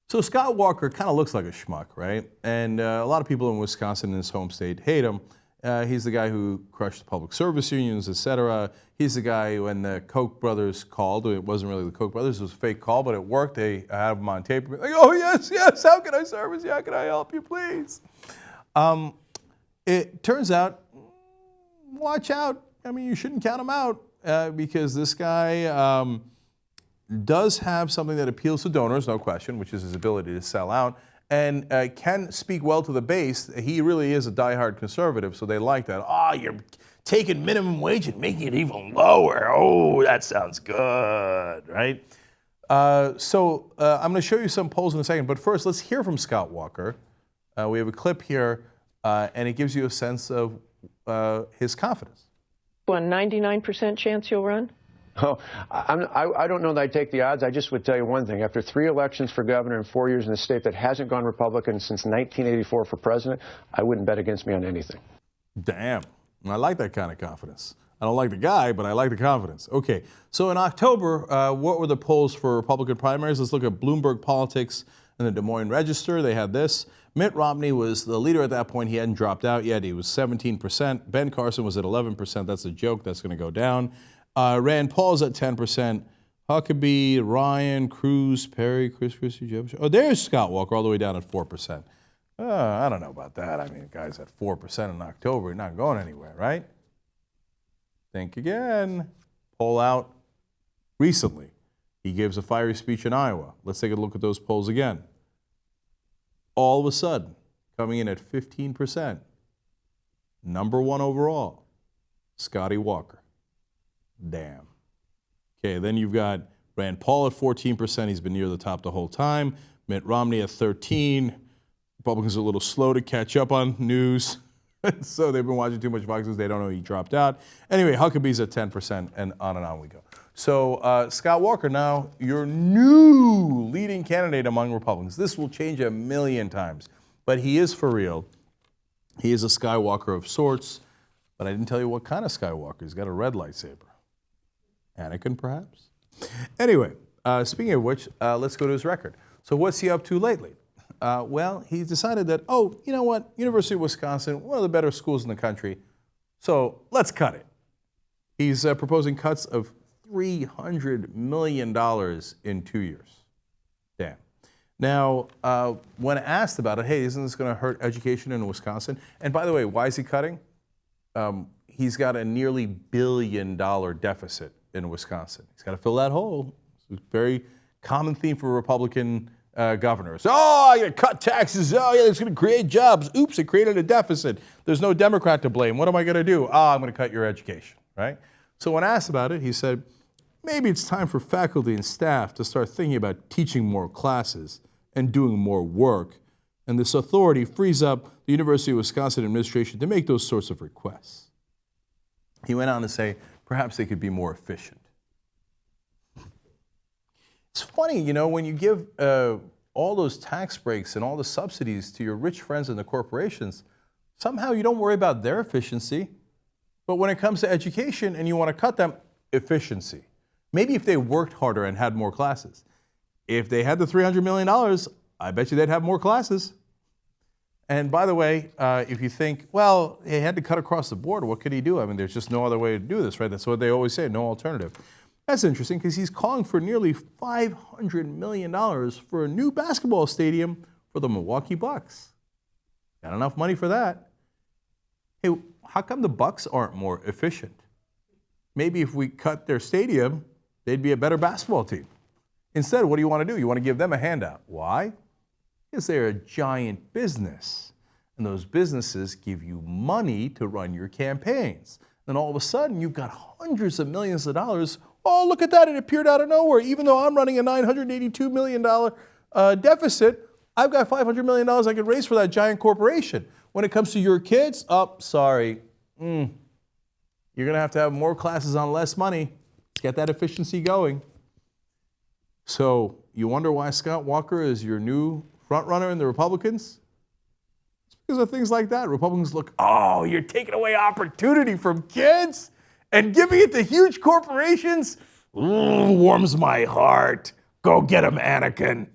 So Skywalker kind of looks like a schmuck, right? And a lot of people in Wisconsin, in his home state, hate him. He's the guy who crushed the public service unions, etc. He's the guy when the Koch brothers called. It wasn't really the Koch brothers; it was a fake call, but it worked. They had him on tape. Like, oh yes, yes. How can I service you? How can I help you, please? It turns out, watch out. I mean, you shouldn't count him out because this guy does have something that appeals to donors, no question, which is his ability to sell out, and can speak well to the base. He really is a diehard conservative, so they like that. Oh, you're taking minimum wage and making it even lower. Oh, that sounds good, right? So I'm going to show you some polls in a second, but first let's hear from Scott Walker. We have a clip here, and it gives you a sense of his confidence. 99% chance you'll run? Oh, I don't know that I'd take the odds. I just would tell you one thing. After 3 elections for governor and 4 years in a state that hasn't gone Republican since 1984 for president, I wouldn't bet against me on anything. Damn. I like that kind of confidence. I don't like the guy, but I like the confidence. Okay, so in October, what were the polls for Republican primaries? Let's look at Bloomberg Politics and the Des Moines Register. They had this. Mitt Romney was the leader at that point. He hadn't dropped out yet. He was 17%. Ben Carson was at 11%. That's a joke. That's going to go down. Rand Paul's at 10%. Huckabee, Ryan, Cruz, Perry, Chris Christie, Jeb. Oh, there's Scott Walker all the way down at 4%. I don't know about that. I mean, the guy's at 4% in October. He's not going anywhere, right? Think again. Poll out recently. He gives a fiery speech in Iowa. Let's take a look at those polls again. All of a sudden, coming in at 15%. Number one overall, Scotty Walker. Damn. Okay, then you've got Rand Paul at 14%. He's been near the top the whole time. Mitt Romney at 13%. Republicans are a little slow to catch up on news. So they've been watching too much Fox News. They don't know he dropped out. Anyway, Huckabee's at 10%, and on we go. So Scott Walker now, your new leading candidate among Republicans. This will change a million times, but he is for real. He is a Skywalker of sorts, but I didn't tell you what kind of Skywalker. He's got a red lightsaber. Anakin, perhaps? Anyway, speaking of which, let's go to his record. So what's he up to lately? Well, he's decided that, oh, you know what? University of Wisconsin, one of the better schools in the country, so let's cut it. He's proposing cuts of $300 million in 2 years. Damn. Now, when asked about it, hey, isn't this going to hurt education in Wisconsin? And by the way, why is he cutting? He's got a nearly $1 billion deficit in Wisconsin. He's got to fill that hole. It's a very common theme for Republican governors. Oh, I'm going to cut taxes. Oh, yeah, it's going to create jobs. Oops, it created a deficit. There's no Democrat to blame. What am I going to do? Oh, I'm going to cut your education, right? So when asked about it, he said, maybe it's time for faculty and staff to start thinking about teaching more classes and doing more work. And this authority frees up the University of Wisconsin administration to make those sorts of requests. He went on to say, perhaps they could be more efficient. It's funny, you know, when you give all those tax breaks and all the subsidies to your rich friends and the corporations, somehow you don't worry about their efficiency. But when it comes to education and you want to cut them, efficiency. Maybe if they worked harder and had more classes. If they had the $300 million, I bet you they'd have more classes. And by the way, if you think, well, he had to cut across the board, what could he do? I mean, there's just no other way to do this, right? That's what they always say, no alternative. That's interesting because he's calling for nearly $500 million for a new basketball stadium for the Milwaukee Bucks. Got enough money for that. Hey, how come the Bucks aren't more efficient? Maybe if we cut their stadium, they'd be a better basketball team. Instead, what do you want to do? You want to give them a handout. Why? Because they're a giant business. And those businesses give you money to run your campaigns. Then all of a sudden, you've got hundreds of millions of dollars. Oh, look at that, it appeared out of nowhere. Even though I'm running a $982 million deficit, I've got $500 million I could raise for that giant corporation. When it comes to your kids, sorry. You're going to have more classes on less money. Get that efficiency going. So you wonder why Scott Walker is your new front runner in the Republicans? It's because of things like that. Republicans look, oh, you're taking away opportunity from kids and giving it to huge corporations? Ooh, warms my heart. Go get 'em, Anakin.